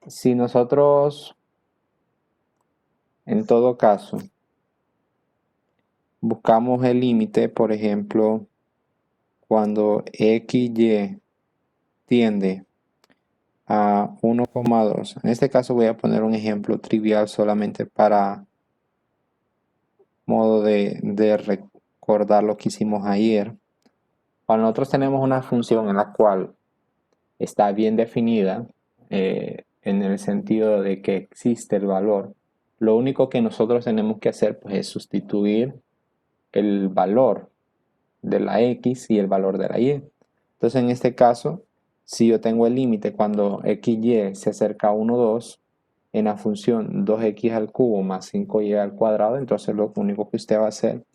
si nosotros, en todo caso, buscamos el límite, por ejemplo, cuando x y tiende a 1,2. En este caso voy a poner un ejemplo trivial solamente para modo de recordar lo que hicimos ayer. Cuando nosotros tenemos una función en la cual está bien definida, en el sentido de que existe el valor, lo único que nosotros tenemos que hacer pues, es sustituir el valor de la x y el valor de la y. Entonces en este caso, si yo tengo el límite cuando xy se acerca a 1, 2, en la función 2x al cubo más 5y al cuadrado, entonces lo único que usted va a hacer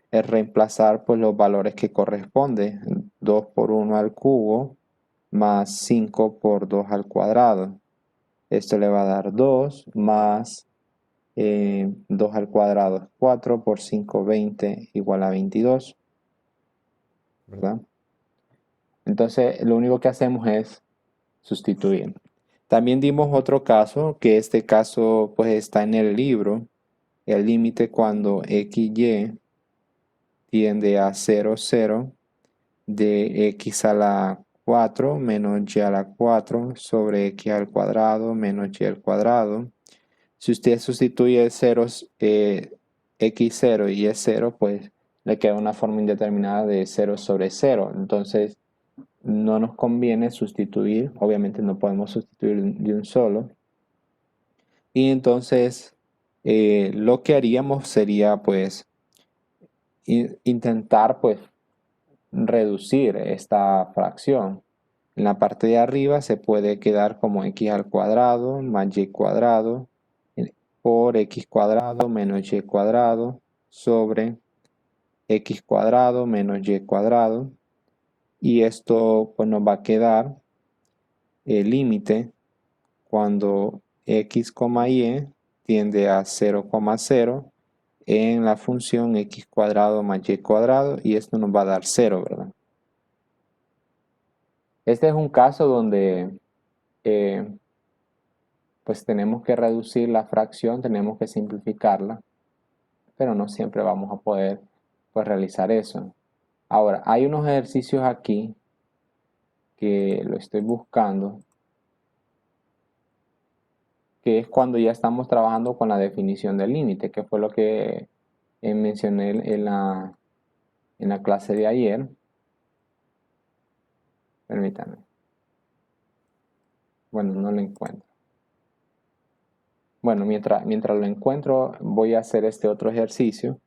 es reemplazar pues, los valores que corresponden. 2 por 1 al cubo más 5 por 2 al cuadrado. Esto le va a dar 2 más 2 al cuadrado es 4 por 5, 20 igual a 22, ¿verdad? Entonces lo único que hacemos es sustituir. También dimos otro caso, que este caso pues está en el libro, el límite cuando xy tiende a 0, 0 de x a la 4 menos y a la 4 sobre x al cuadrado menos y al cuadrado. Si usted sustituye ceros, x0 y y0, pues le queda una forma indeterminada de 0 sobre 0. Entonces no nos conviene sustituir, obviamente no podemos sustituir de un solo. Y entonces lo que haríamos sería pues intentar pues reducir esta fracción. En la parte de arriba se puede quedar como x al cuadrado más y cuadrado por x cuadrado menos y cuadrado sobre x cuadrado menos y cuadrado. Y esto pues nos va a quedar el límite cuando x, y tiende a 0,0 en la función x cuadrado más y cuadrado, y esto nos va a dar 0, ¿verdad? Este es un caso donde eh, pues tenemos que reducir la fracción, tenemos que simplificarla, pero no siempre vamos a poder pues realizar eso. Ahora, hay unos ejercicios aquí que lo estoy buscando, que es cuando ya estamos trabajando con la definición del límite, que fue lo que mencioné en la clase de ayer. Permítanme. Bueno, no lo encuentro. Bueno, mientras lo encuentro, voy a hacer este otro ejercicio,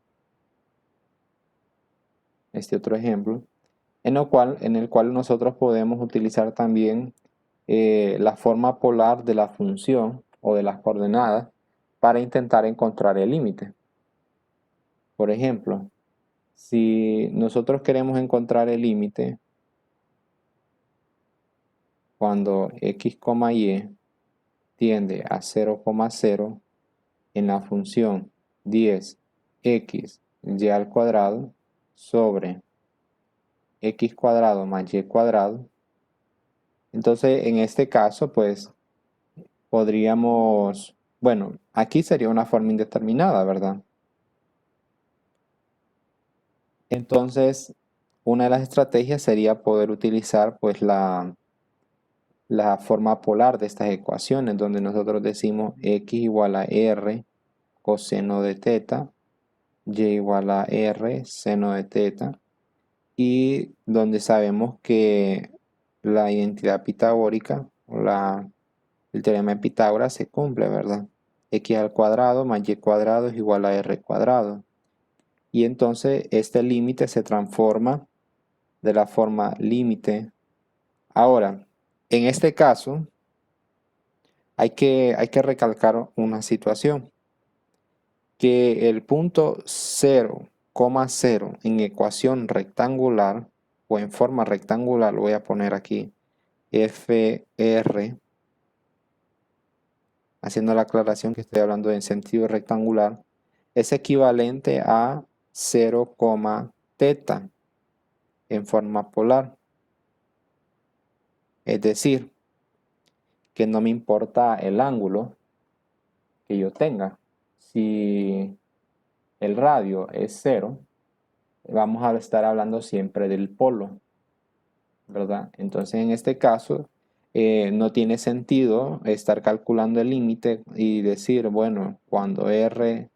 este otro ejemplo, en el cual nosotros podemos utilizar también la forma polar de la función o de las coordenadas para intentar encontrar el límite. Por ejemplo, si nosotros queremos encontrar el límite cuando x, y tiende a 0,0 en la función 10x y al cuadrado sobre x cuadrado más y cuadrado, entonces en este caso pues podríamos, bueno, aquí sería una forma indeterminada, ¿verdad? Entonces una de las estrategias sería poder utilizar pues la forma polar de estas ecuaciones, donde nosotros decimos x igual a r coseno de teta, y igual a r seno de teta, y donde sabemos que la identidad pitagórica o el teorema de Pitágoras se cumple, ¿verdad? X al cuadrado más y cuadrado es igual a r cuadrado. Y entonces este límite se transforma de la forma límite. Ahora, en este caso, hay que recalcar una situación, que el punto 0,0 en ecuación rectangular o en forma rectangular, lo voy a poner aquí, FR, haciendo la aclaración que estoy hablando en sentido rectangular, es equivalente a 0, teta en forma polar. Es decir, que no me importa el ángulo que yo tenga. Si el radio es 0, vamos a estar hablando siempre del polo, ¿verdad? Entonces en este caso no tiene sentido estar calculando el límite y decir, bueno, cuando r,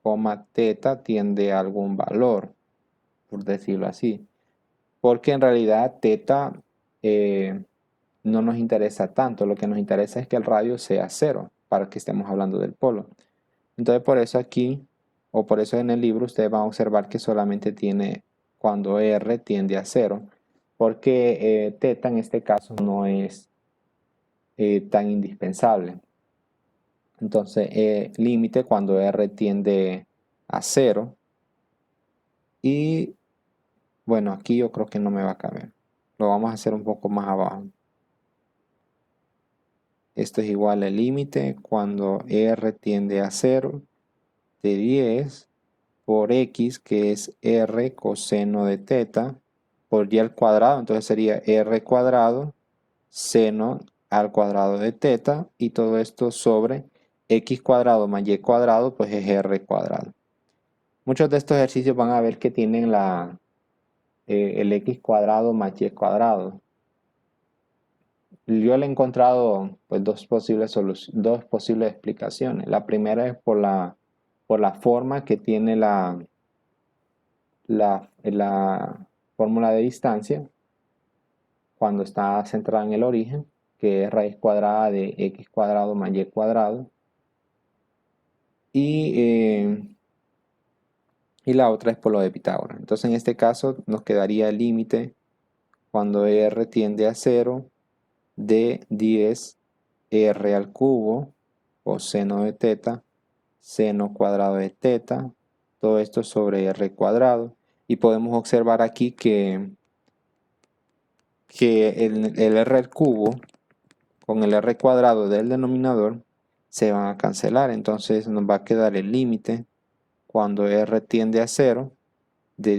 teta tiende a algún valor, por decirlo así, porque en realidad teta no nos interesa tanto, lo que nos interesa es que el radio sea 0 para que estemos hablando del polo. Entonces por eso aquí, o por eso en el libro, ustedes van a observar que solamente tiene cuando r tiende a 0, porque teta en este caso no es tan indispensable. Entonces, límite cuando r tiende a 0. Y bueno, aquí yo creo que no me va a caber. Lo vamos a hacer un poco más abajo. Esto es igual al límite cuando r tiende a 0 de 10 por x, que es r coseno de teta, por y al cuadrado. Entonces sería r cuadrado seno al cuadrado de teta, y todo esto sobre x cuadrado más y cuadrado, pues es r cuadrado. Muchos de estos ejercicios van a ver que tienen el x cuadrado más y cuadrado. Yo le he encontrado pues, dos posibles explicaciones. La primera es por la forma que tiene la fórmula de distancia cuando está centrada en el origen, que es raíz cuadrada de x cuadrado más y cuadrado. Y la otra es por lo de Pitágoras. Entonces en este caso nos quedaría el límite cuando r tiende a 0 de 10 r al cubo coseno de teta seno cuadrado de teta, todo esto sobre r cuadrado. Y podemos observar aquí que el r al cubo con el r cuadrado del denominador se van a cancelar. Entonces nos va a quedar el límite cuando r tiende a 0 de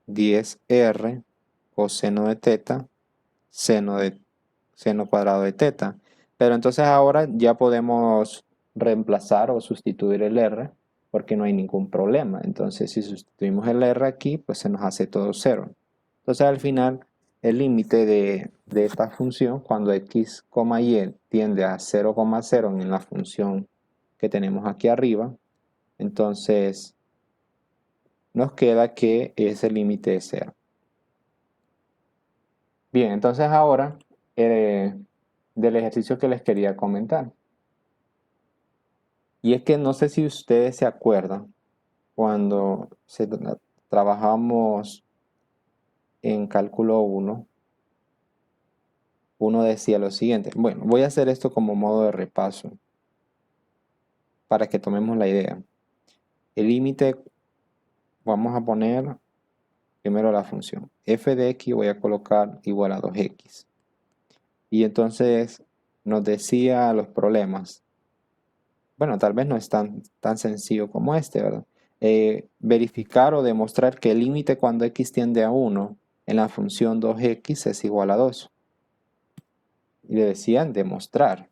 10r coseno de teta seno cuadrado de teta. Pero entonces ahora ya podemos reemplazar o sustituir el r porque no hay ningún problema. Entonces si sustituimos el r aquí, pues se nos hace todo 0. Entonces al final el límite de esta función cuando x, y tiende a 0,0 en la función que tenemos aquí arriba, entonces nos queda que ese límite es 0. Bien, entonces ahora del ejercicio que les quería comentar. Y es que no sé si ustedes se acuerdan cuando trabajamos en cálculo 1, uno decía lo siguiente. Bueno, voy a hacer esto como modo de repaso para que tomemos la idea. El límite, vamos a poner primero la función f de x, voy a colocar igual a 2x. Y entonces nos decía los problemas. Bueno, tal vez no es tan sencillo como este, ¿verdad? Verificar o demostrar que el límite cuando x tiende a 1 en la función 2x es igual a 2. Y le decían demostrar.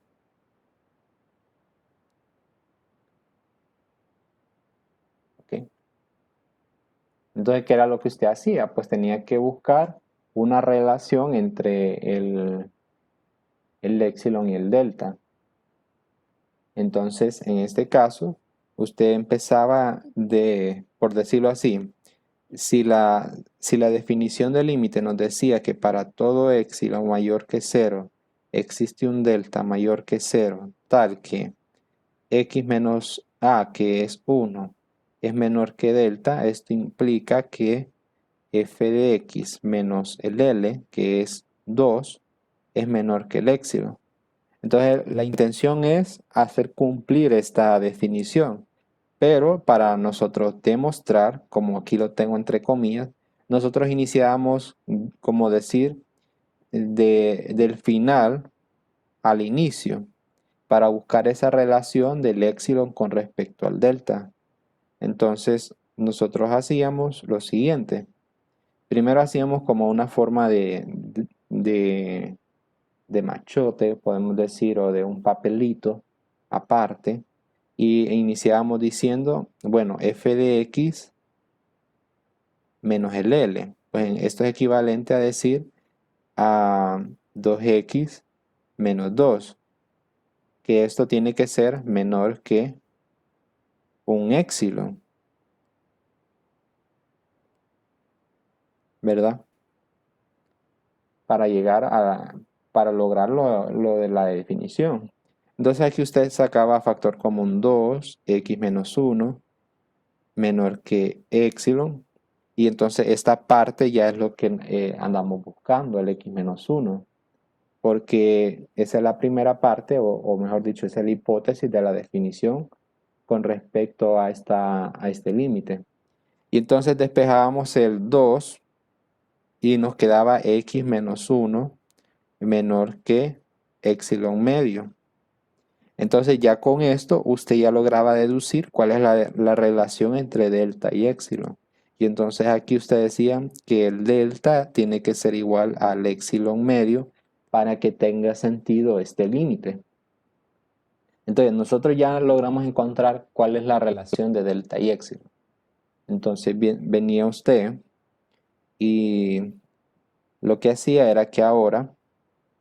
¿Okay? Entonces, ¿qué era lo que usted hacía? Pues tenía que buscar una relación entre el epsilon y el delta. Entonces, en este caso, usted empezaba por decirlo así, si la definición del límite nos decía que para todo epsilon mayor que 0 existe un delta mayor que 0, tal que x menos a, que es 1, es menor que delta, esto implica que f de x menos el L, que es 2, es menor que el epsilon. Entonces la intención es hacer cumplir esta definición, pero para nosotros demostrar, como aquí lo tengo entre comillas, nosotros iniciamos, como decir, del final al inicio, para buscar esa relación del epsilon con respecto al delta. Entonces nosotros hacíamos lo siguiente. Primero hacíamos como una forma de de machote, podemos decir, o de un papelito aparte, y iniciábamos diciendo, bueno, f de x menos el L. Pues esto es equivalente a decir a 2x menos 2, que esto tiene que ser menor que un épsilon, ¿verdad? Para llegar para lograr lo de la definición. Entonces aquí usted sacaba factor común 2, x menos 1, menor que épsilon, y entonces esta parte ya es lo que andamos buscando, el x menos 1, porque esa es la primera parte, o mejor dicho, esa es la hipótesis de la definición con respecto a este límite. Y entonces despejábamos el 2 y nos quedaba x menos 1 menor que épsilon medio. Entonces ya con esto usted ya lograba deducir cuál es la relación entre delta y épsilon. Y entonces aquí usted decía que el delta tiene que ser igual al épsilon medio para que tenga sentido este límite. Entonces nosotros ya logramos encontrar cuál es la relación de delta y épsilon. Entonces venía usted y lo que hacía era que ahora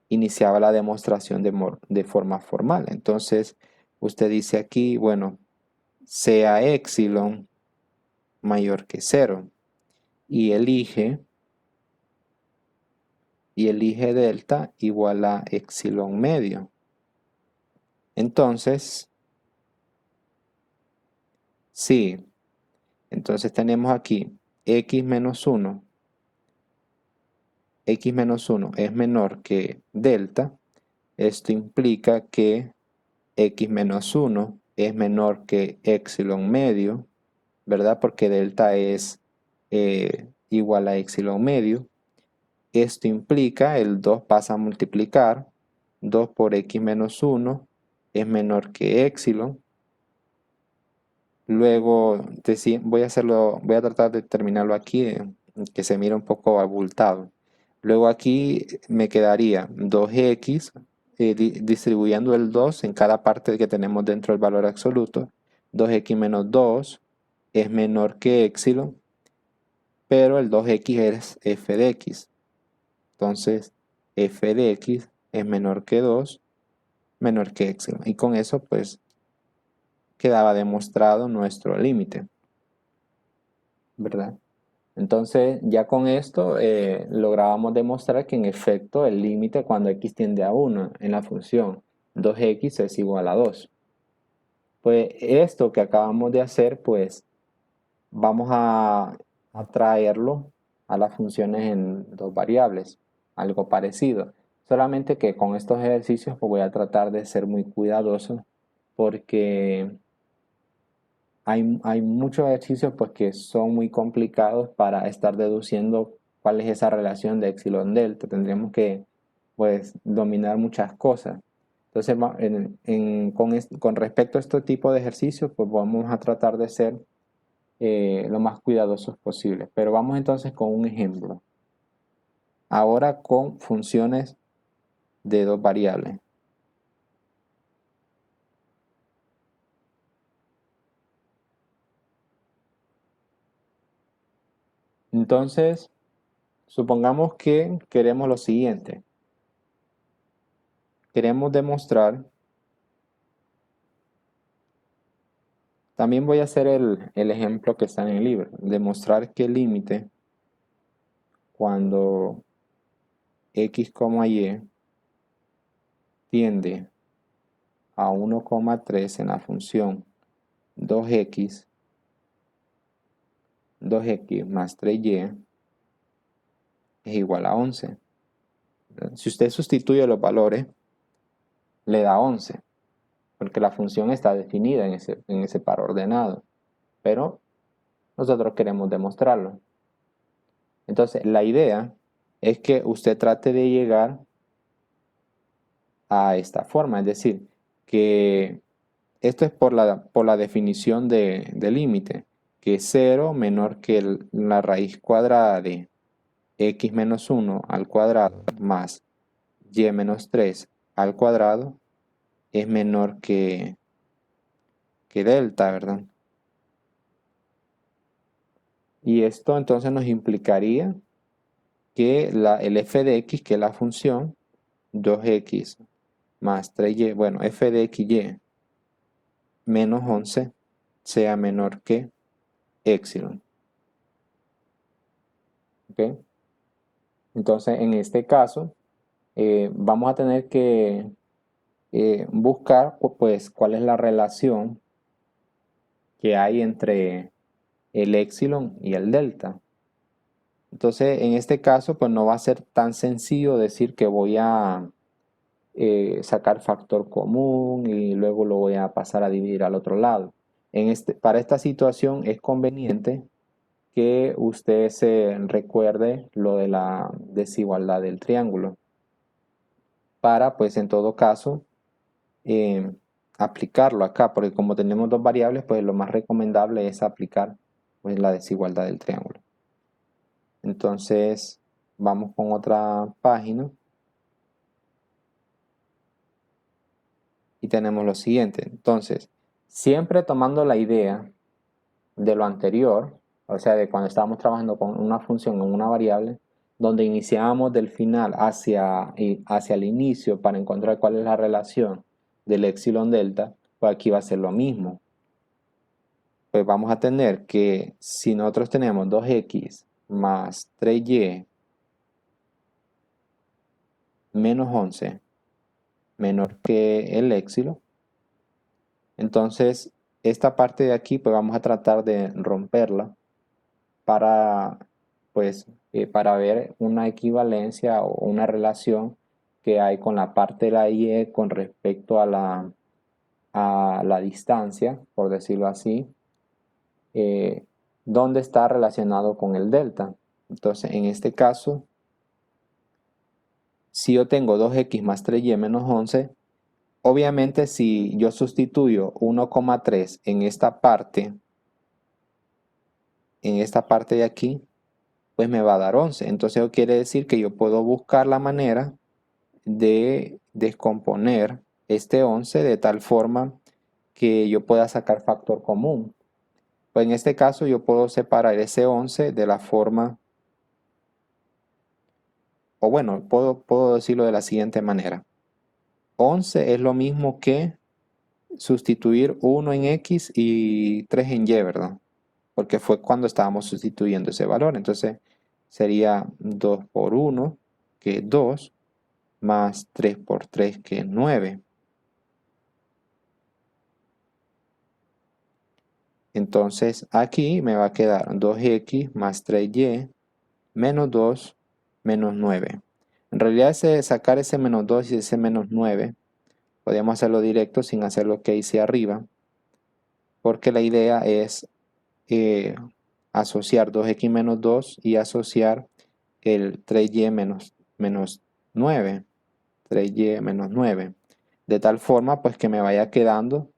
iniciaba la demostración de forma formal. Entonces, usted dice aquí, bueno, sea épsilon mayor que 0 y elige delta igual a épsilon medio. Entonces, sí, entonces tenemos aquí x menos 1 es menor que delta. Esto implica que x menos 1 es menor que épsilon medio, ¿verdad? Porque delta es igual a épsilon medio. Esto implica, el 2 pasa a multiplicar, 2 por x menos 1 es menor que épsilon. Luego voy a tratar de terminarlo aquí, que se mire un poco abultado. Luego aquí me quedaría 2x, distribuyendo el 2 en cada parte que tenemos dentro del valor absoluto. 2x menos 2 es menor que épsilon, pero el 2x es f de x. Entonces, f de x es menor que 2, menor que épsilon. Y con eso, pues, quedaba demostrado nuestro límite, ¿verdad? Entonces, ya con esto lográbamos demostrar que en efecto el límite cuando x tiende a 1 en la función 2x es igual a 2. Pues esto que acabamos de hacer, pues vamos a traerlo a las funciones en dos variables, algo parecido. Solamente que con estos ejercicios pues voy a tratar de ser muy cuidadoso porque hay muchos ejercicios pues que son muy complicados para estar deduciendo cuál es esa relación de epsilon delta. Tendríamos que pues dominar muchas cosas. Entonces con respecto a este tipo de ejercicios pues vamos a tratar de ser lo más cuidadosos posible. Pero vamos entonces con un ejemplo. Ahora con funciones de dos variables. Entonces, supongamos que queremos lo siguiente. Queremos demostrar, también voy a hacer el ejemplo que está en el libro, demostrar que el límite cuando x, y tiende a 1,3 en la función 2x más 3y es igual a 11. Si usted sustituye los valores, le da 11, porque la función está definida en ese par ordenado, pero nosotros queremos demostrarlo. Entonces, la idea es que usted trate de llegar a esta forma, es decir, que esto es por la definición de límite, que 0 menor que la raíz cuadrada de x menos 1 al cuadrado más y menos 3 al cuadrado es menor que delta, ¿verdad? Y esto entonces nos implicaría que el f de x, que es la función 2x más 3y, bueno, f de xy menos 11 sea menor que epsilon. ¿Ok? Entonces, en este caso, vamos a tener que buscar pues cuál es la relación que hay entre el epsilon y el delta. Entonces, en este caso, pues no va a ser tan sencillo decir que voy a sacar factor común y luego lo voy a pasar a dividir al otro lado. Para esta situación es conveniente que usted se recuerde lo de la desigualdad del triángulo para, pues en todo caso, eh, aplicarlo acá, porque como tenemos dos variables, pues lo más recomendable es aplicar pues, la desigualdad del triángulo. Entonces, vamos con otra página y tenemos lo siguiente. Entonces, siempre tomando la idea de lo anterior, o sea, de cuando estábamos trabajando con una función o una variable, donde iniciábamos del final hacia el inicio para encontrar cuál es la relación del epsilon delta, pues aquí va a ser lo mismo. Pues vamos a tener que si nosotros tenemos 2x más 3y menos 11 menor que el epsilon, entonces esta parte de aquí pues vamos a tratar de romperla para pues para ver una equivalencia o una relación que hay con la parte de la y con respecto a la distancia, por decirlo así, donde está relacionado con el delta. Entonces, en este caso, si yo tengo 2x más 3y menos 11, obviamente si yo sustituyo 1,3 en esta parte de aquí, pues me va a dar 11. Entonces eso quiere decir que yo puedo buscar la manera de descomponer este 11 de tal forma que yo pueda sacar factor común. Pues en este caso yo puedo separar ese 11 de la forma, o bueno, puedo decirlo de la siguiente manera. 11 es lo mismo que sustituir 1 en x y 3 en y, ¿verdad? Porque fue cuando estábamos sustituyendo ese valor. Entonces sería 2 por 1, que es 2, más 3 por 3, que es 9. Entonces aquí me va a quedar 2x más 3y menos 2 menos 9. En realidad sacar ese menos 2 y ese menos 9, podríamos hacerlo directo sin hacer lo que hice arriba, porque la idea es asociar 2x menos 2 y asociar el 3y menos 9. 3y menos 9. De tal forma pues que me vaya quedando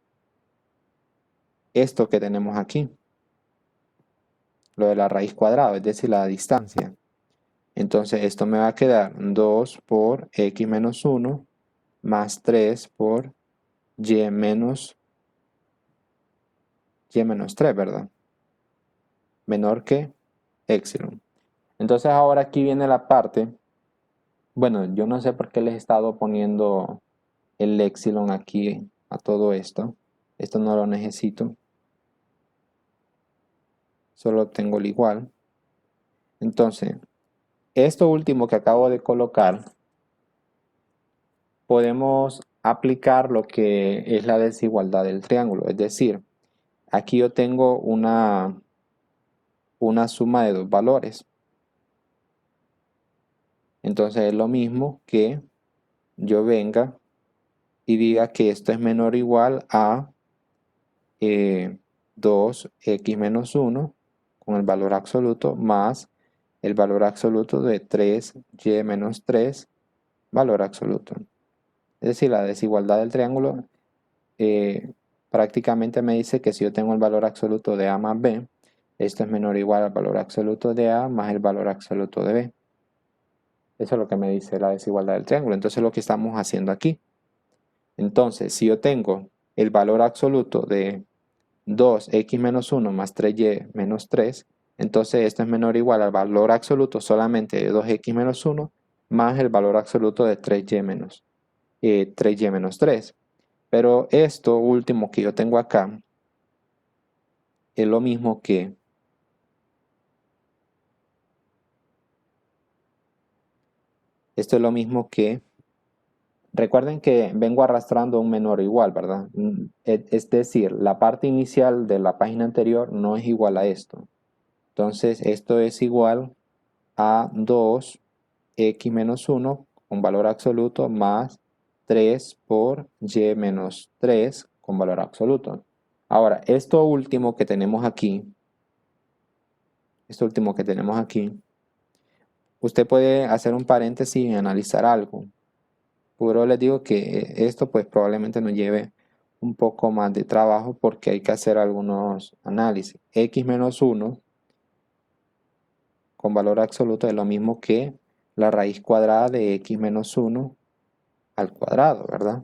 esto que tenemos aquí, lo de la raíz cuadrada, es decir, la distancia. Entonces esto me va a quedar 2 por x menos 1 más 3 por y menos 3, ¿verdad? Menor que epsilon. Entonces ahora aquí viene la parte, bueno, yo no sé por qué les he estado poniendo el epsilon aquí a todo esto. Esto no lo necesito. Solo tengo el igual. Entonces, esto último que acabo de colocar, podemos aplicar lo que es la desigualdad del triángulo. Es decir, aquí yo tengo una suma de dos valores. Entonces es lo mismo que yo venga y diga que esto es menor o igual a 2x menos 1 con el valor absoluto más el valor absoluto de 3y menos 3 valor absoluto. Es decir, la desigualdad del triángulo prácticamente me dice que si yo tengo el valor absoluto de a más b, esto es menor o igual al valor absoluto de a más el valor absoluto de b. Eso es lo que me dice la desigualdad del triángulo. Entonces lo que estamos haciendo aquí. Entonces, si yo tengo el valor absoluto de 2x menos 1 más 3y menos 3, entonces esto es menor o igual al valor absoluto solamente de 2x menos 1 más el valor absoluto de 3y menos 3. Pero esto último que yo tengo acá es lo mismo que esto es lo mismo que recuerden que vengo arrastrando un menor o igual, ¿verdad? Es decir, la parte inicial de la página anterior no es igual a esto. Entonces esto es igual a 2x menos 1 con valor absoluto más 3 por y menos 3 con valor absoluto. Ahora, esto último que tenemos aquí, usted puede hacer un paréntesis y analizar algo. Pero les digo que esto pues probablemente nos lleve un poco más de trabajo porque hay que hacer algunos análisis. X menos 1 con valor absoluto es lo mismo que la raíz cuadrada de x menos 1 al cuadrado, ¿verdad?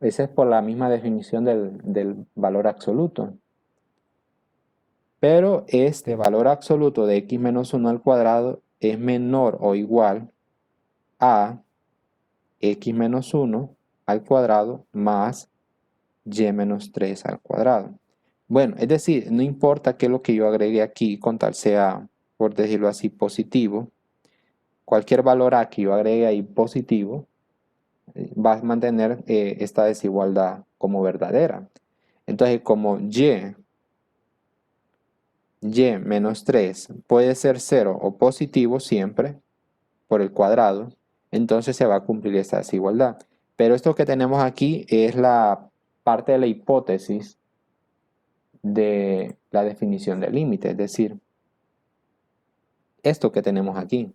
Esa es por la misma definición del valor absoluto. Pero este valor absoluto de x menos 1 al cuadrado es menor o igual a x menos 1 al cuadrado más y menos 3 al cuadrado. Bueno, es decir, no importa qué es lo que yo agregue aquí, con tal sea, por decirlo así, positivo, cualquier valor a que yo agregue ahí positivo, va a mantener esta desigualdad como verdadera. Entonces, como y menos 3 puede ser 0 o positivo siempre por el cuadrado, entonces se va a cumplir esta desigualdad. Pero esto que tenemos aquí es la parte de la hipótesis de la definición del límite, es decir, esto que tenemos aquí,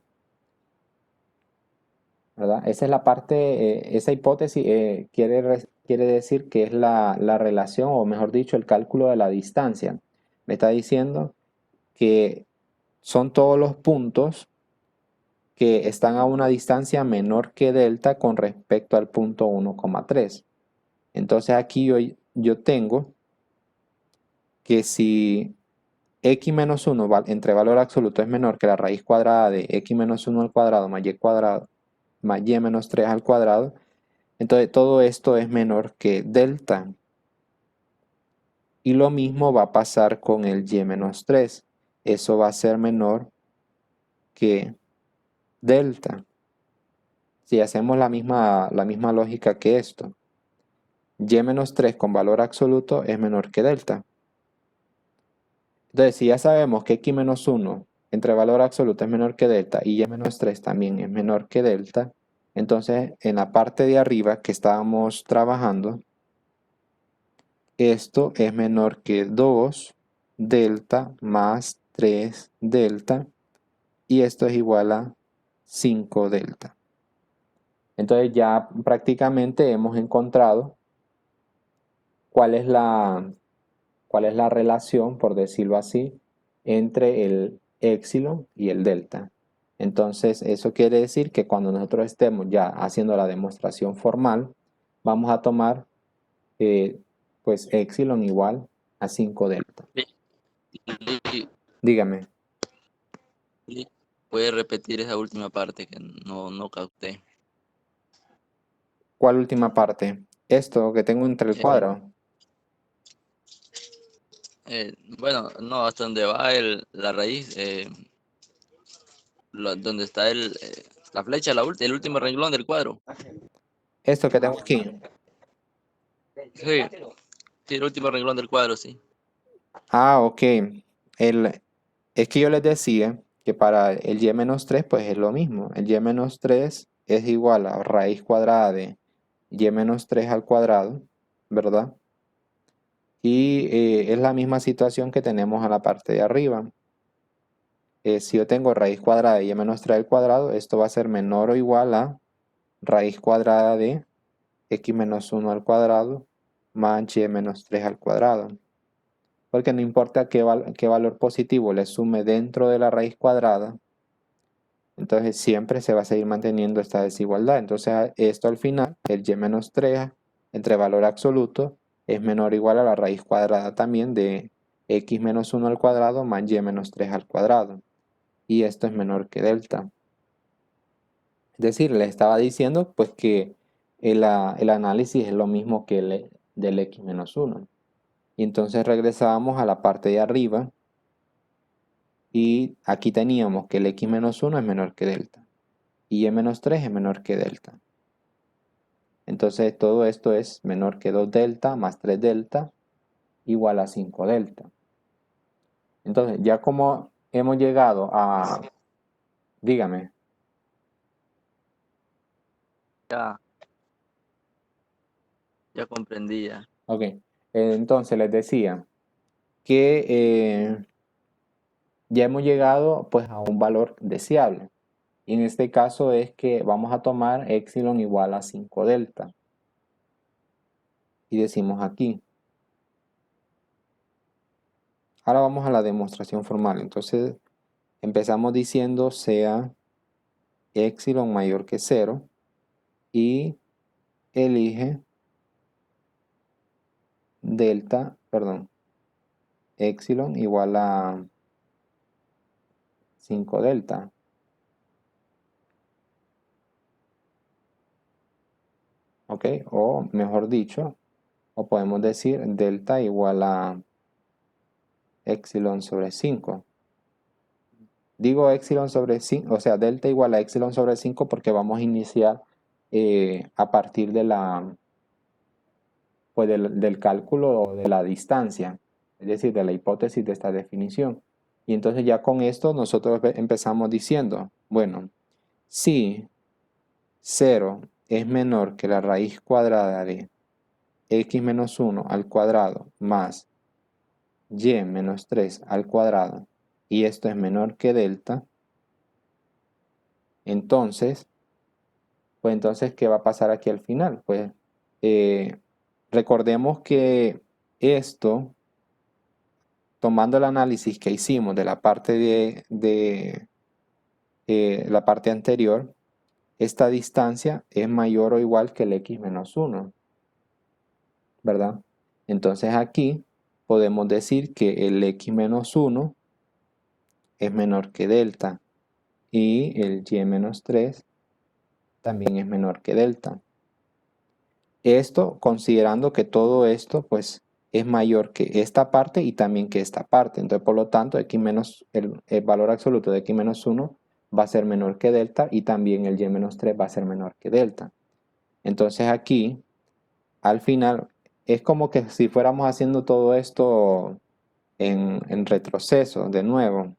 ¿verdad? Esa es la parte, esa hipótesis quiere decir que es la relación, o mejor dicho, el cálculo de la distancia. Me está diciendo que son todos los puntos que están a una distancia menor que delta con respecto al punto 1,3. Entonces aquí yo tengo que si x menos 1 entre valor absoluto es menor que la raíz cuadrada de x menos 1 al cuadrado más y cuadrado más y menos 3 al cuadrado, entonces todo esto es menor que delta. Y lo mismo va a pasar con el y menos 3. Eso va a ser menor que delta. Si hacemos la misma lógica que esto, y menos 3 con valor absoluto es menor que delta. Entonces, si ya sabemos que x menos 1 entre valor absoluto es menor que delta y y menos 3 también es menor que delta, entonces en la parte de arriba que estábamos trabajando, esto es menor que 2 delta más 3 delta y esto es igual a 5 delta. Entonces ya prácticamente hemos encontrado cuál es la relación, por decirlo así, entre el épsilon y el delta. Entonces, eso quiere decir que cuando nosotros estemos ya haciendo la demostración formal, vamos a tomar pues épsilon igual a 5 delta. Y- Dígame, y puede repetir esa última parte que no capté. ¿cuál última parte? Esto que tengo entre el Eh, cuadro. bueno, no, hasta donde va la raíz, donde está la flecha, el último renglón del cuadro. Esto que tengo aquí. Sí, sí, el último renglón del cuadro, sí. Ah, ok. Es que yo les decía que para el y-3 pues es lo mismo. El y-3 es igual a raíz cuadrada de y-3 al cuadrado, ¿verdad? Y es la misma situación que tenemos a la parte de arriba. Si yo tengo raíz cuadrada de y-3 al cuadrado, esto va a ser menor o igual a raíz cuadrada de x-1 al cuadrado más y-3 al cuadrado. Porque no importa qué valor positivo le sume dentro de la raíz cuadrada, Entonces siempre se va a seguir manteniendo esta desigualdad. Entonces esto al final, el y menos 3 entre valor absoluto es menor o igual a la raíz cuadrada también de x menos 1 al cuadrado más y menos 3 al cuadrado. Y esto es menor que delta. Es decir, le estaba diciendo pues que el análisis es lo mismo que el del x menos 1. Y entonces regresábamos a la parte de arriba y aquí teníamos que el x menos 1 es menor que delta y y menos 3 es menor que delta. Entonces todo esto es menor que 2 delta más 3 delta igual a 5 delta. Entonces ya como hemos llegado a... Dígame. Ya, ya comprendía. Ok. Entonces les decía que ya hemos llegado pues a un valor deseable. Y en este caso es que vamos a tomar epsilon igual a 5 delta. Y decimos aquí. Ahora vamos a la demostración formal. Entonces empezamos diciendo sea epsilon mayor que 0 y elige delta, perdón, epsilon igual a 5 delta. ¿Ok? O mejor dicho, o podemos decir delta igual a epsilon sobre 5. Digo epsilon sobre 5, o sea, delta igual a epsilon sobre 5 porque vamos a iniciar a partir de la, pues del cálculo o de la distancia, es decir, de la hipótesis de esta definición. Y entonces ya con esto nosotros empezamos diciendo, bueno, si 0 es menor que la raíz cuadrada de x menos 1 al cuadrado más y menos 3 al cuadrado, y esto es menor que delta, entonces, pues entonces, ¿qué va a pasar aquí al final? Pues recordemos que esto, tomando el análisis que hicimos de la parte de la parte anterior, esta distancia es mayor o igual que el x menos 1, ¿verdad? Entonces aquí podemos decir que el x menos 1 es menor que delta y el y menos 3 también es menor que delta. Esto considerando que todo esto pues es mayor que esta parte y también que esta parte. Entonces por lo tanto x menos, el valor absoluto de x menos 1 va a ser menor que delta y también el y menos 3 va a ser menor que delta. Entonces aquí al final es como que si fuéramos haciendo todo esto en retroceso de nuevo.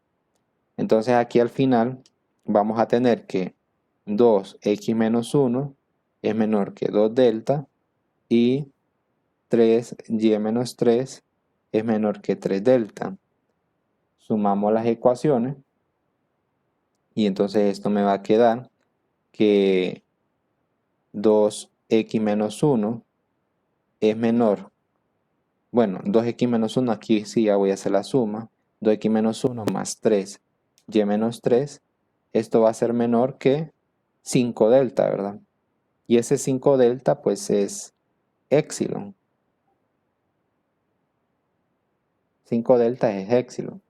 Entonces aquí al final vamos a tener que 2x menos 1 es menor que 2 delta y 3y menos 3 es menor que 3 delta. Sumamos las ecuaciones y entonces esto me va a quedar que 2x menos 1 es menor. Bueno, 2x menos 1 aquí sí ya voy a hacer la suma. 2x menos 1 más 3 y menos 3. Esto va a ser menor que 5 delta, ¿verdad? Y ese 5 delta pues es epsilon. 5 delta es epsilon.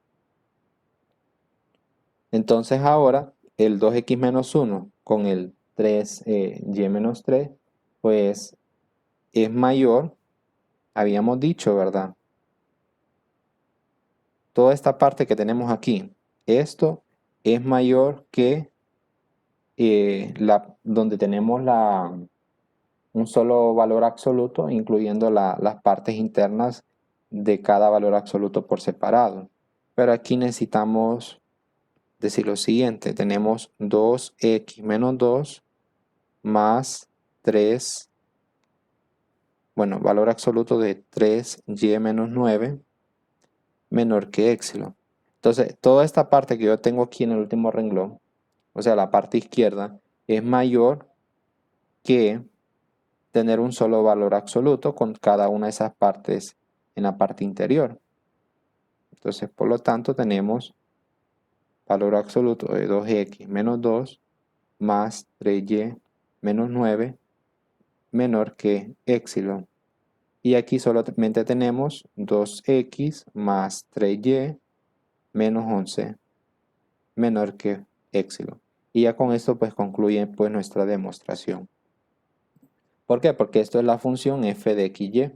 Entonces ahora el 2x menos 1 con el 3y menos 3 pues es mayor, habíamos dicho, ¿verdad? Toda esta parte que tenemos aquí, esto es mayor que donde tenemos un solo valor absoluto, incluyendo las partes internas de cada valor absoluto por separado. Pero aquí necesitamos decir lo siguiente, tenemos 2x menos 2 más 3, bueno, valor absoluto de 3y menos 9 menor que epsilon. Entonces, toda esta parte que yo tengo aquí en el último renglón, o sea, la parte izquierda, es mayor que tener un solo valor absoluto con cada una de esas partes en la parte interior. Entonces, por lo tanto, tenemos valor absoluto de 2x menos 2 más 3y menos 9 menor que epsilon. Y aquí solamente tenemos 2x más 3y menos 11 menor que epsilon. Y ya con esto pues concluye pues nuestra demostración. ¿Por qué? Porque esto es la función f de xy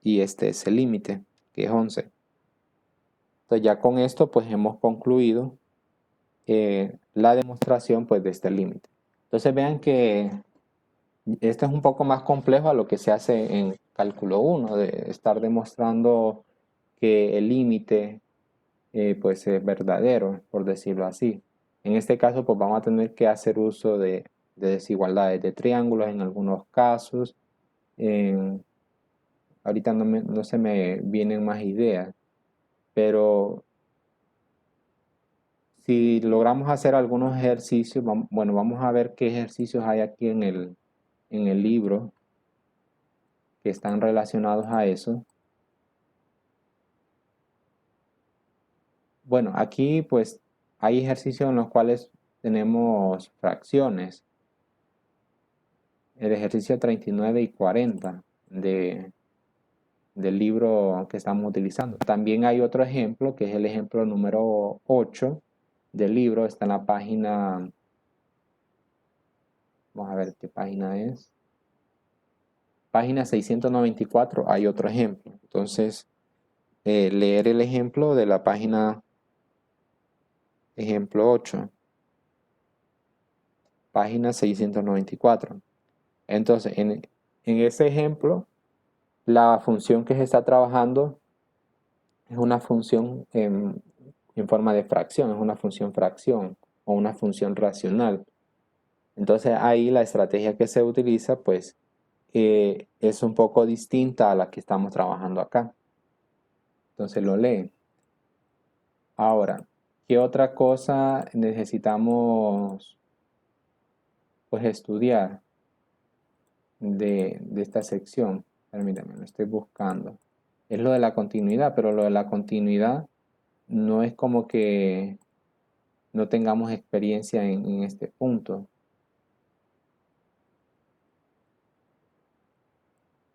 y este es el límite, que es 11. Entonces ya con esto pues hemos concluido la demostración pues de este límite. Entonces vean que este es un poco más complejo a lo que se hace en cálculo 1, de estar demostrando que el límite pues es verdadero, por decirlo así. En este caso pues vamos a tener que hacer uso de desigualdades de triángulos en algunos casos. Ahorita no se me vienen más ideas, pero si logramos hacer algunos ejercicios, bueno, vamos a ver qué ejercicios hay aquí en el libro que están relacionados a eso. Bueno, aquí pues hay ejercicios en los cuales tenemos fracciones. El ejercicio 39 y 40 del libro que estamos utilizando. También hay otro ejemplo, que es el ejemplo número 8 del libro. Está en la página, vamos a ver qué página es. Página 694 hay otro ejemplo. Entonces, leer el ejemplo de la página ejemplo 8, página 694. Entonces, en ese ejemplo, la función que se está trabajando es una función en forma de fracción, es una función fracción o una función racional. Entonces, ahí la estrategia que se utiliza, pues, es un poco distinta a la que estamos trabajando acá. Entonces, lo leen. Ahora, ¿qué otra cosa necesitamos pues estudiar de esta sección? Permítanme, lo estoy buscando. Es lo de la continuidad, pero lo de la continuidad no es como que no tengamos experiencia en este punto.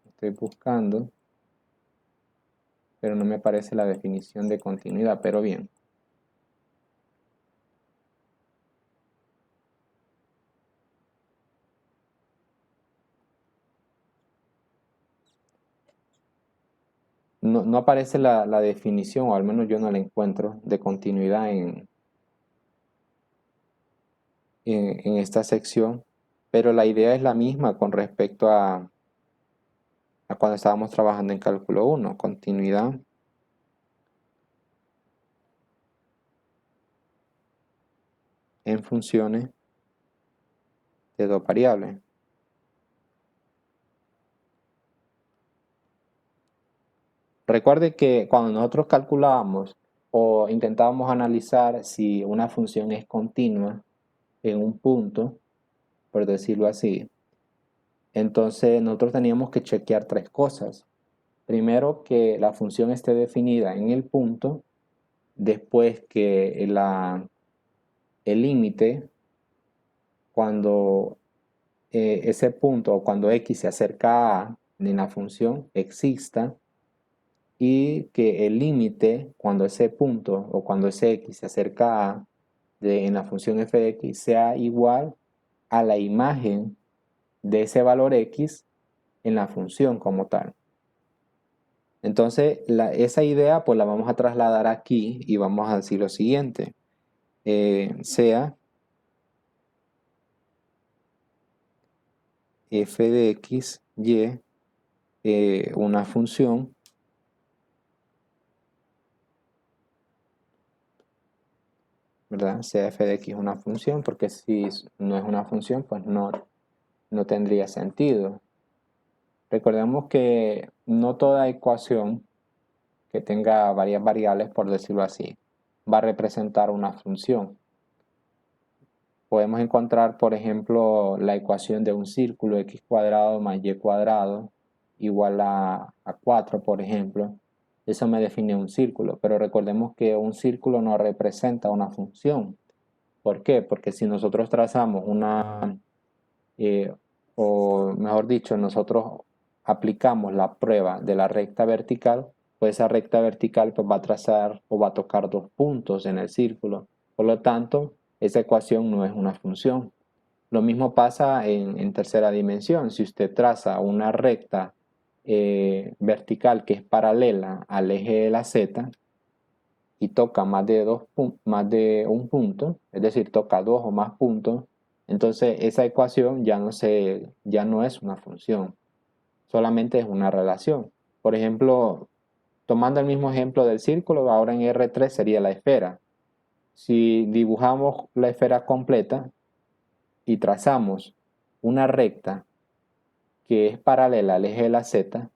Estoy buscando, pero no me aparece la definición de continuidad, pero bien. No aparece la definición, o al menos yo no la encuentro, de continuidad en esta sección, pero la idea es la misma con respecto a cuando estábamos trabajando en cálculo 1, continuidad en funciones de dos variables. Recuerde que cuando nosotros calculábamos o intentábamos analizar si una función es continua en un punto, por decirlo así, entonces nosotros teníamos que chequear tres cosas. Primero, que la función esté definida en el punto. Después, que el límite, cuando ese punto o cuando x se acerca a en la función, exista. Y que el límite, cuando ese punto o cuando ese x se acerca a en la función f de x, sea igual a la imagen de ese valor x en la función como tal. Entonces, esa idea pues la vamos a trasladar aquí y vamos a decir lo siguiente. Sea f de x, y, una función ¿verdad? Sea f de x una función, porque si no es una función, pues no tendría sentido. Recordemos que no toda ecuación que tenga varias variables, por decirlo así, va a representar una función. Podemos encontrar, por ejemplo, la ecuación de un círculo x² más y² igual a 4, por ejemplo. Eso me define un círculo, pero recordemos que un círculo no representa una función. ¿Por qué? Porque si nosotros trazamos eh, o mejor dicho, nosotros aplicamos la prueba de la recta vertical, pues esa recta vertical pues va a trazar o va a tocar dos puntos en el círculo. Por lo tanto, esa ecuación no es una función. Lo mismo pasa en tercera dimensión. Si usted traza una recta vertical que es paralela al eje de la z y toca más de un punto, es decir, toca dos o más puntos, entonces esa ecuación ya no es una función, solamente es una relación. Por ejemplo, tomando el mismo ejemplo del círculo, ahora en R3 sería la esfera. Si dibujamos la esfera completa y trazamos una recta que es paralela al eje de la z,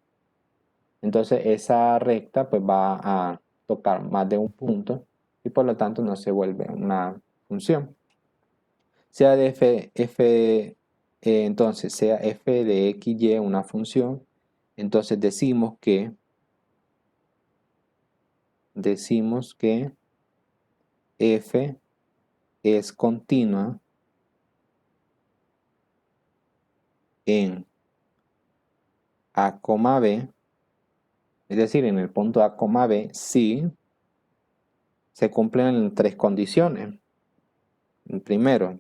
entonces esa recta pues va a tocar más de un punto y por lo tanto no se vuelve una función. Sea de entonces sea f de x, y una función, entonces decimos que f es continua en a, b, es decir, en el punto a, b, si se cumplen tres condiciones. Primero,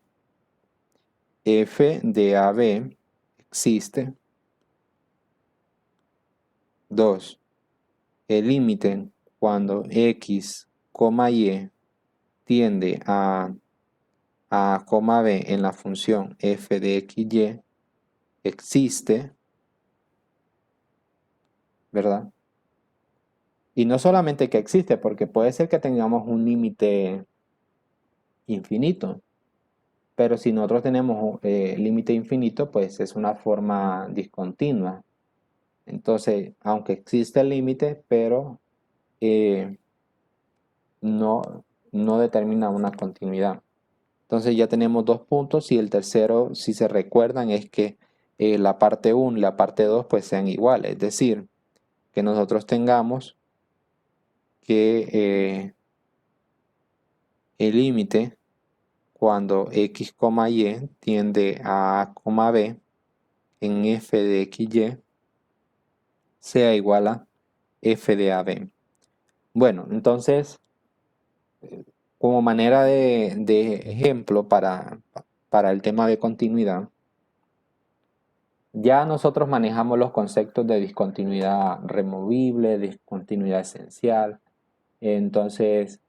f de AB existe. 2. El límite cuando x, y tiende a b en la función f de x, y existe, ¿verdad? Y no solamente que existe, porque puede ser que tengamos un límite infinito, pero si nosotros tenemos límite infinito, pues es una forma discontinua. Entonces, aunque existe el límite, pero no, no determina una continuidad. Entonces ya tenemos dos puntos y el tercero, si se recuerdan, es que la parte 1 y la parte 2 pues sean iguales. Es decir, que nosotros tengamos que el límite cuando x, y tiende a b en f de x, y sea igual a f de ab. Bueno, entonces, como manera de ejemplo para el tema de continuidad, ya nosotros manejamos los conceptos de discontinuidad removible, discontinuidad esencial. Entonces,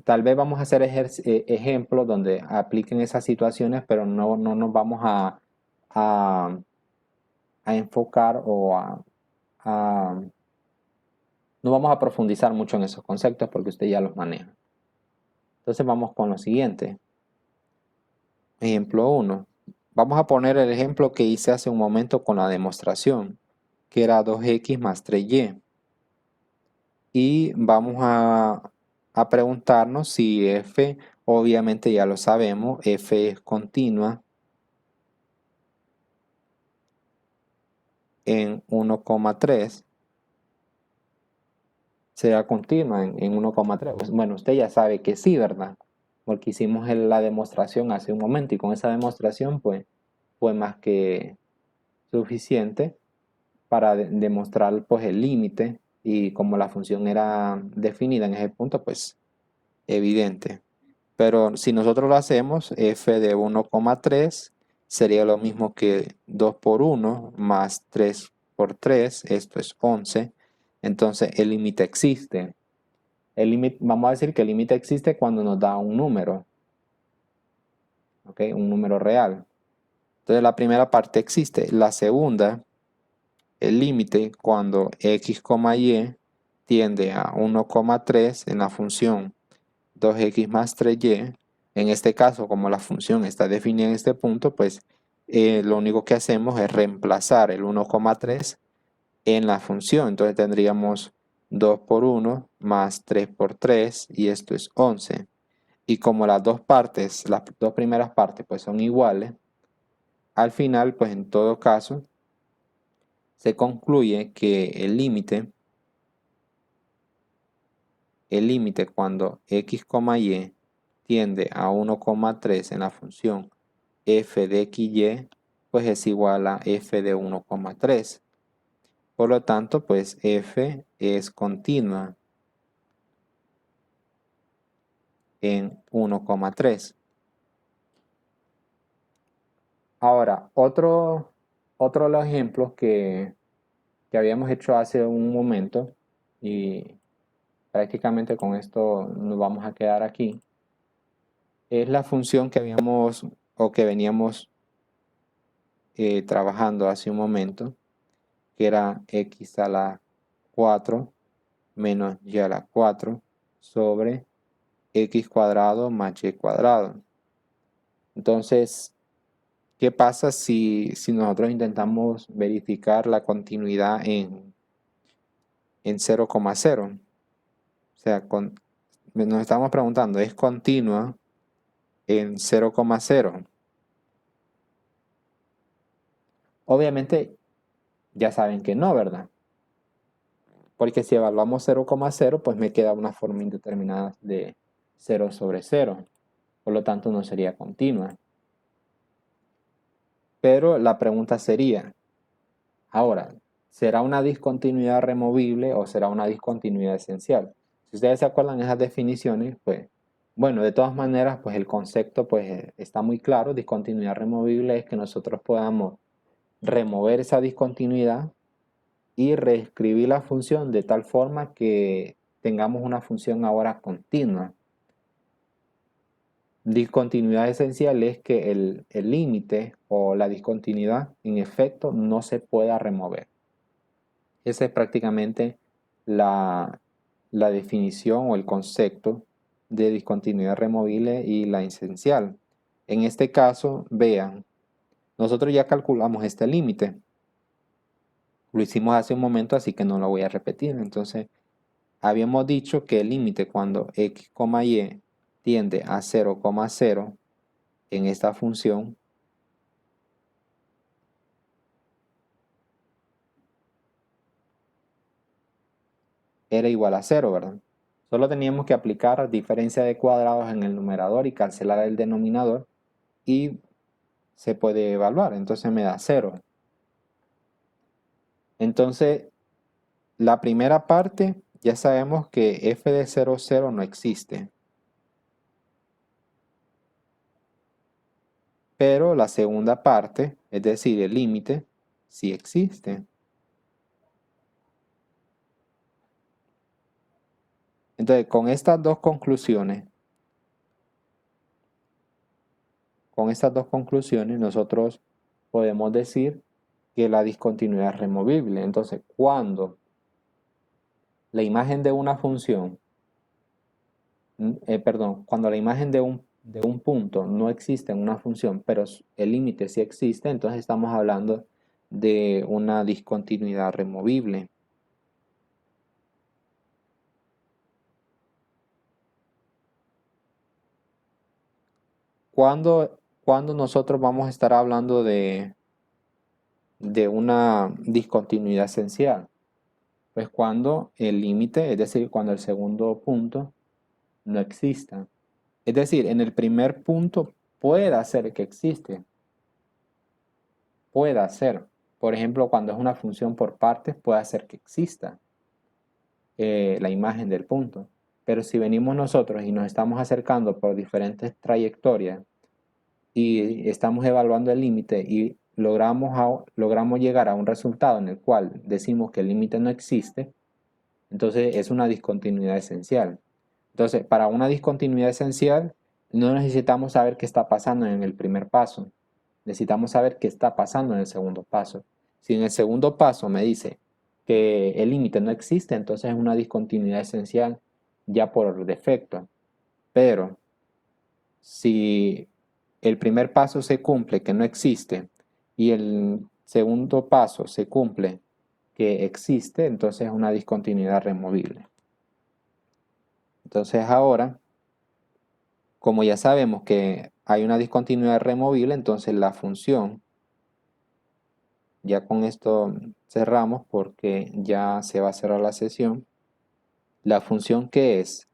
tal vez vamos a hacer ejemplos donde apliquen esas situaciones, pero no nos vamos a, a enfocar no vamos a profundizar mucho en esos conceptos porque usted ya los maneja. Entonces vamos con lo siguiente. Ejemplo 1. Vamos a poner el ejemplo que hice hace un momento con la demostración, que era 2x más 3y. Y vamos a preguntarnos si f, obviamente ya lo sabemos, f es continua en 1,3. Será continua en 1,3. Pues, bueno, usted ya sabe que sí, ¿verdad? Porque hicimos la demostración hace un momento y con esa demostración pues fue más que suficiente para demostrar pues el límite y como la función era definida en ese punto pues evidente. Pero si nosotros lo hacemos, f de 1,3 sería lo mismo que 2 por 1 más 3 por 3, esto es 11. Entonces el límite existe. Vamos a decir que el límite existe cuando nos da un número, ¿ok? Un número real. Entonces la primera parte existe. La segunda, el límite cuando x, y tiende a 1,3 en la función 2x más 3y. En este caso, como la función está definida en este punto, pues lo único que hacemos es reemplazar el 1,3 en la función. Entonces tendríamos 2 por 1 más 3 por 3 y esto es 11. Y como las dos primeras partes pues son iguales, al final pues en todo caso se concluye que el límite el límite cuando x, y tiende a 1,3 en la función f de xy, pues es igual a f de 1,3. Por lo tanto, pues f es continua en 1,3. Ahora, otro de los ejemplos que habíamos hecho hace un momento, y prácticamente con esto nos vamos a quedar aquí, es la función que habíamos o que veníamos trabajando hace un momento, que era x a la 4 menos y a la 4 sobre x cuadrado más y cuadrado. Entonces, ¿qué pasa si nosotros intentamos verificar la continuidad en 0,0? O sea, nos estamos preguntando, ¿es continua en 0,0? Obviamente ya saben que no, ¿verdad? Porque si evaluamos 0,0, pues me queda una forma indeterminada de 0 sobre 0. Por lo tanto, no sería continua. Pero la pregunta sería, ahora, ¿será una discontinuidad removible o será una discontinuidad esencial? Si ustedes se acuerdan de esas definiciones, pues, bueno, de todas maneras, pues el concepto pues está muy claro. Discontinuidad removible es que nosotros podamos remover esa discontinuidad y reescribir la función de tal forma que tengamos una función ahora continua. Discontinuidad esencial es que el límite o la discontinuidad en efecto no se pueda remover. Esa es prácticamente la definición o el concepto de discontinuidad removible y la esencial. En este caso, vean, nosotros ya calculamos este límite. Lo hicimos hace un momento, así que no lo voy a repetir. Entonces, habíamos dicho que el límite cuando x, y tiende a 0,0 en esta función era igual a 0, ¿verdad? Solo teníamos que aplicar diferencia de cuadrados en el numerador y cancelar el denominador y se puede evaluar. Entonces me da 0. Entonces, la primera parte ya sabemos que f de 0, 0 no existe. Pero la segunda parte, es decir, el límite, sí existe. Entonces, con estas dos conclusiones, nosotros podemos decir que la discontinuidad es removible. Entonces, cuando la imagen de una función, cuando la imagen de un punto no existe en una función, pero el límite sí existe, entonces estamos hablando de una discontinuidad removible. ¿Cuándo nosotros vamos a estar hablando de una discontinuidad esencial? Pues cuando el límite, es decir, cuando el segundo punto no exista. Es decir, en el primer punto puede ser que existe. Puede ser. Por ejemplo, cuando es una función por partes, puede ser que exista la imagen del punto. Pero si venimos nosotros y nos estamos acercando por diferentes trayectorias y estamos evaluando el límite y logramos llegar a un resultado en el cual decimos que el límite no existe, entonces es una discontinuidad esencial. Entonces, para una discontinuidad esencial, no necesitamos saber qué está pasando en el primer paso. Necesitamos saber qué está pasando en el segundo paso. Si en el segundo paso me dice que el límite no existe, entonces es una discontinuidad esencial ya por defecto. Pero si el primer paso se cumple, que no existe, y el segundo paso se cumple, que existe, entonces es una discontinuidad removible. Entonces ahora, como ya sabemos que hay una discontinuidad removible, entonces la función, ya con esto cerramos porque ya se va a cerrar la sesión. la función que es